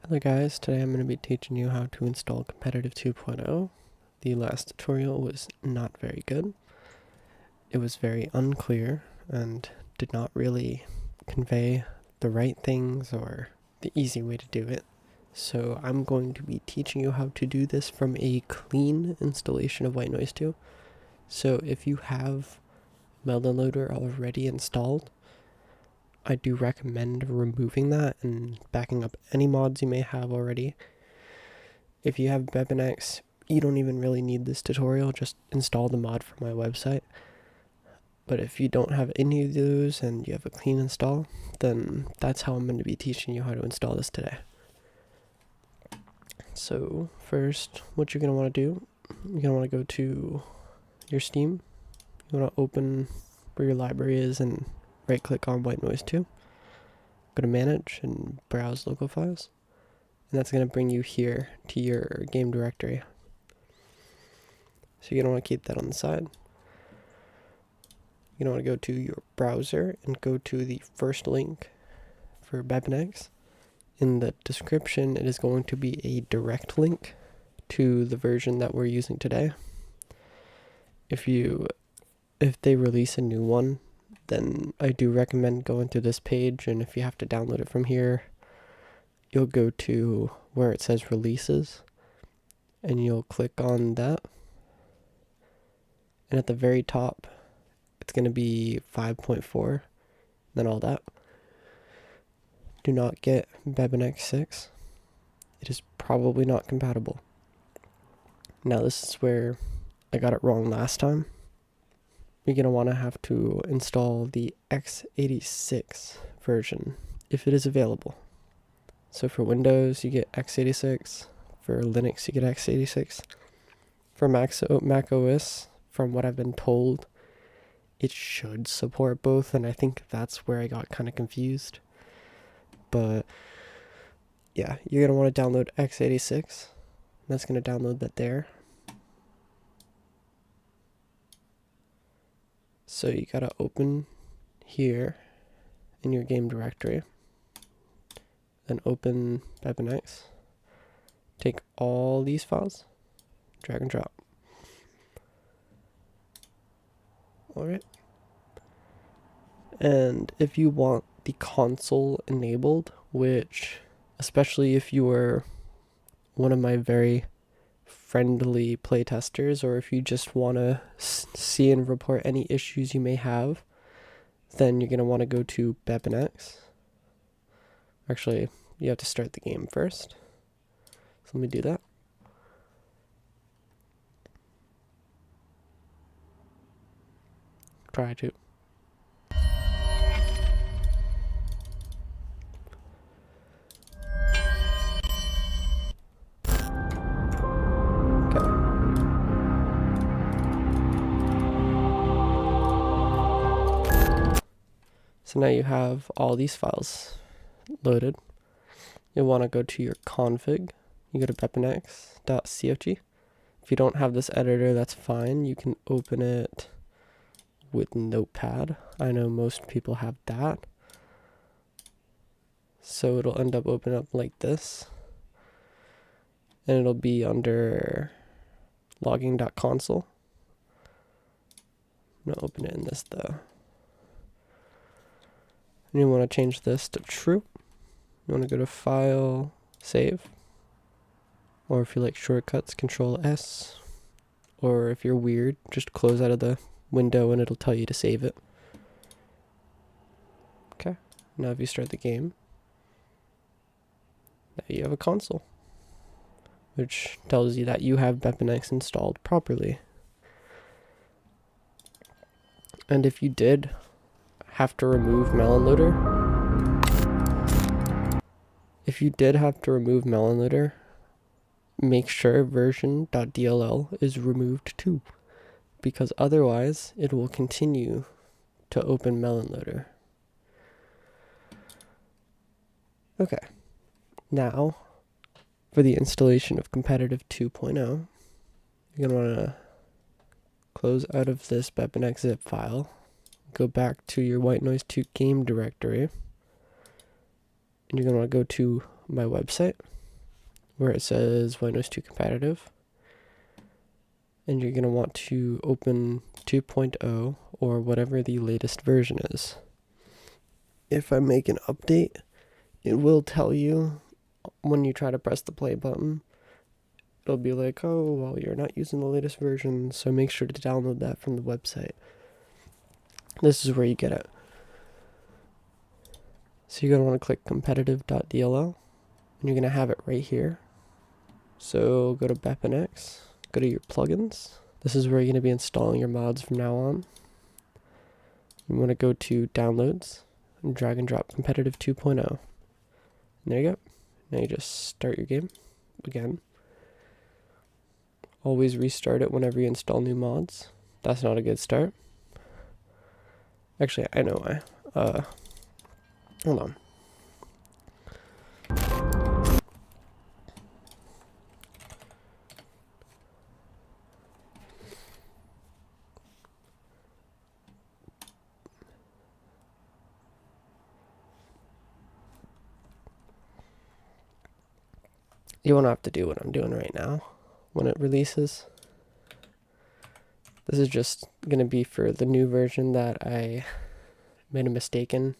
Hello guys, today I'm going to be teaching you how to install Competitive 2.0. The last tutorial was not very good. It was very unclear and did not really convey the right things or the easy way to do it. So I'm going to be teaching you how to do this from a clean installation of White Noise 2. So if you have Melon Loader already installed, I do recommend removing that and backing up any mods you may have already. If you have BepInEx, you don't even really need this tutorial, just install the mod from my website. But if you don't have any of those and you have a clean install, then that's how I'm going to be teaching you how to install this today. So first, what you're going to want to do, you're going to want to go to your Steam. You want to open where your library is and right click on White Noise 2. Go to Manage and Browse Local Files. And that's going to bring you here to your game directory. So you're going to want to keep that on the side. You're going to want to go to your browser and go to the first link for BepInEx. In the description, it is going to be a direct link to the version that we're using today. If they release a new one, then I do recommend going to this page, and if you have to download it from here, you'll go to where it says releases and you'll click on that, and at the very top it's going to be 5.4, then all that. Do not get BepInEx 6. It is probably not compatible. Now this is where I got it wrong last time. You're going to want to have to install the x86 version if it is available. So for Windows, you get x86. For Linux, you get x86. For Mac OS, from what I've been told, it should support both, and I think that's where I got kind of confused. But yeah, you're going to want to download x86. That's going to download that there. So you got to open here in your game directory. Then open BepInEx. Take all these files, drag and drop. Alright. And if you want the console enabled, which, especially if you are one of my very friendly playtesters, or if you just want to see and report any issues you may have, then you're going to want to go to BepInEx. Actually, you have to start the game first. So let me do that. Try to. Okay. So now you have all these files loaded. You'll want to go to your config. You go to bepinx.cfg. If you don't have this editor, that's fine. You can open it with Notepad. I know most people have that. So it'll end up opening up like this. And it'll be under logging.console. I'm going to open it in this though. And you want to change this to true. You want to go to File, Save. Or if you like shortcuts, Control S. Or if you're weird, just close out of the window and it'll tell you to save it. Okay, now if you start the game, now you have a console, which tells you that you have BepInEx installed properly. And if you did have to remove Melon Loader, make sure version.dll is removed too, because otherwise it will continue to open Melon Loader. Okay, now for the installation of Competitive 2.0, you're going to want to close out of this BepInEx zip file, go back to your White Noise 2 game directory, and you're going to want to go to my website where it says White Noise 2 Competitive. And you're going to want to open 2.0 or whatever the latest version is. If I make an update, it will tell you when you try to press the play button. It'll be like, oh, well, you're not using the latest version, so make sure to download that from the website. This is where you get it. So you're going to want to click competitive.dll, and you're going to have it right here. So go to BepInEx, go to your plugins. This is where you're going to be installing your mods from now on. You want to go to downloads and drag and drop competitive 2.0. And there you go. Now you just start your game again. Always restart it whenever you install new mods. That's not a good start. Actually, I know why. Hold on. You won't have to do what I'm doing right now when it releases. This is just going to be for the new version that I made a mistake in.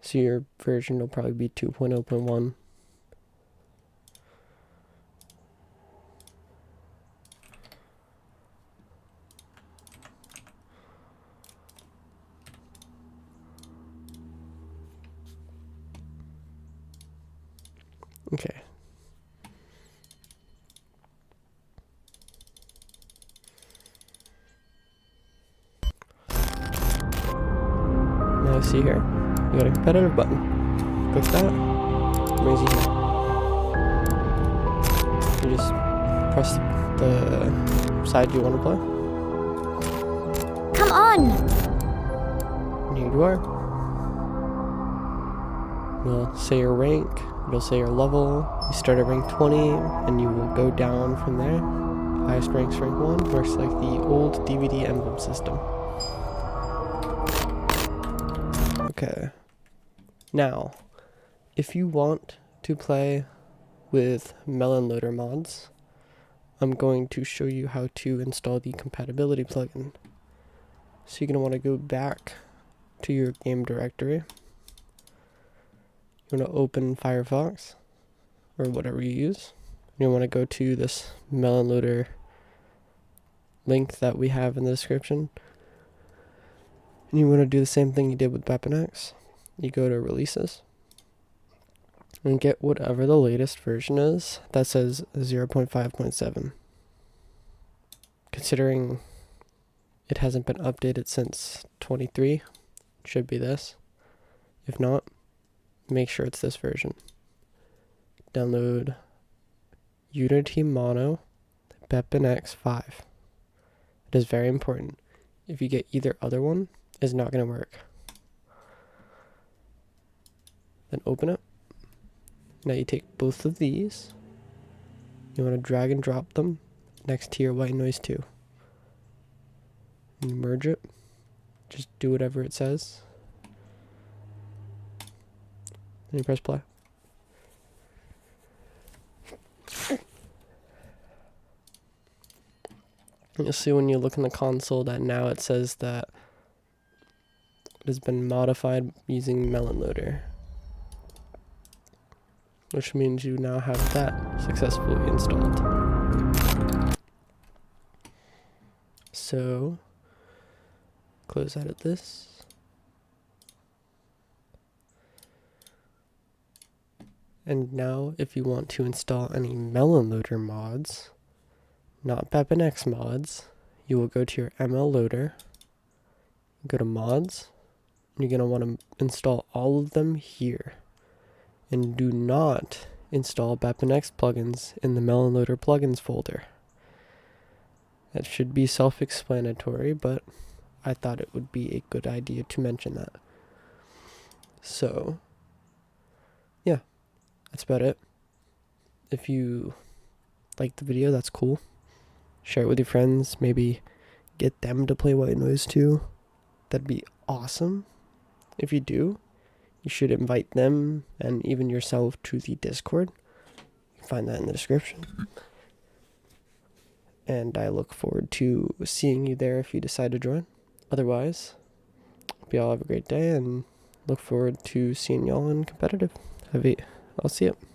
So your version will probably be 2.0.1. Okay. Now see here, you got a competitive button. Click that, brings you here. You just press the side you want to play. Come on! And here you are. You'll say your rank, it'll say your level. You start at rank 20, and you will go down from there. Highest rank's rank 1, works like the old DVD emblem system. Okay. Now, if you want to play with Melon Loader mods, I'm going to show you how to install the compatibility plugin. So you're going to want to go back to your game directory. You want to open Firefox, or whatever you use. You want to go to this Melon Loader link that we have in the description. And you want to do the same thing you did with BepInEx. You go to releases and get whatever the latest version is that says 0.5.7. Considering it hasn't been updated since 23, it should be this. If not, make sure it's this version. Download Unity Mono BepInEx 5. It is very important. If you get either other one, it's not going to work. Then open it. Now you take both of these. You want to drag and drop them next to your White Noise 2. And you merge it. Just do whatever it says. Then you press play. You'll see when you look in the console that now it says that it has been modified using Melon Loader, which means you now have that successfully installed. So, close out of this. And now, if you want to install any Melon Loader mods, not BepInEx mods, you will go to your ML Loader, go to mods, and you're going to want to install all of them here. And do not install BepInEx plugins in the Melon Loader plugins folder. That should be self-explanatory, but I thought it would be a good idea to mention that. So, yeah, that's about it. If you like the video, that's cool. Share it with your friends. Maybe get them to play White Noise too. That'd be awesome. If you do, you should invite them and even yourself to the Discord. You can find that in the description. And I look forward to seeing you there if you decide to join. Otherwise, hope y'all have a great day and look forward to seeing y'all in competitive. I'll see you.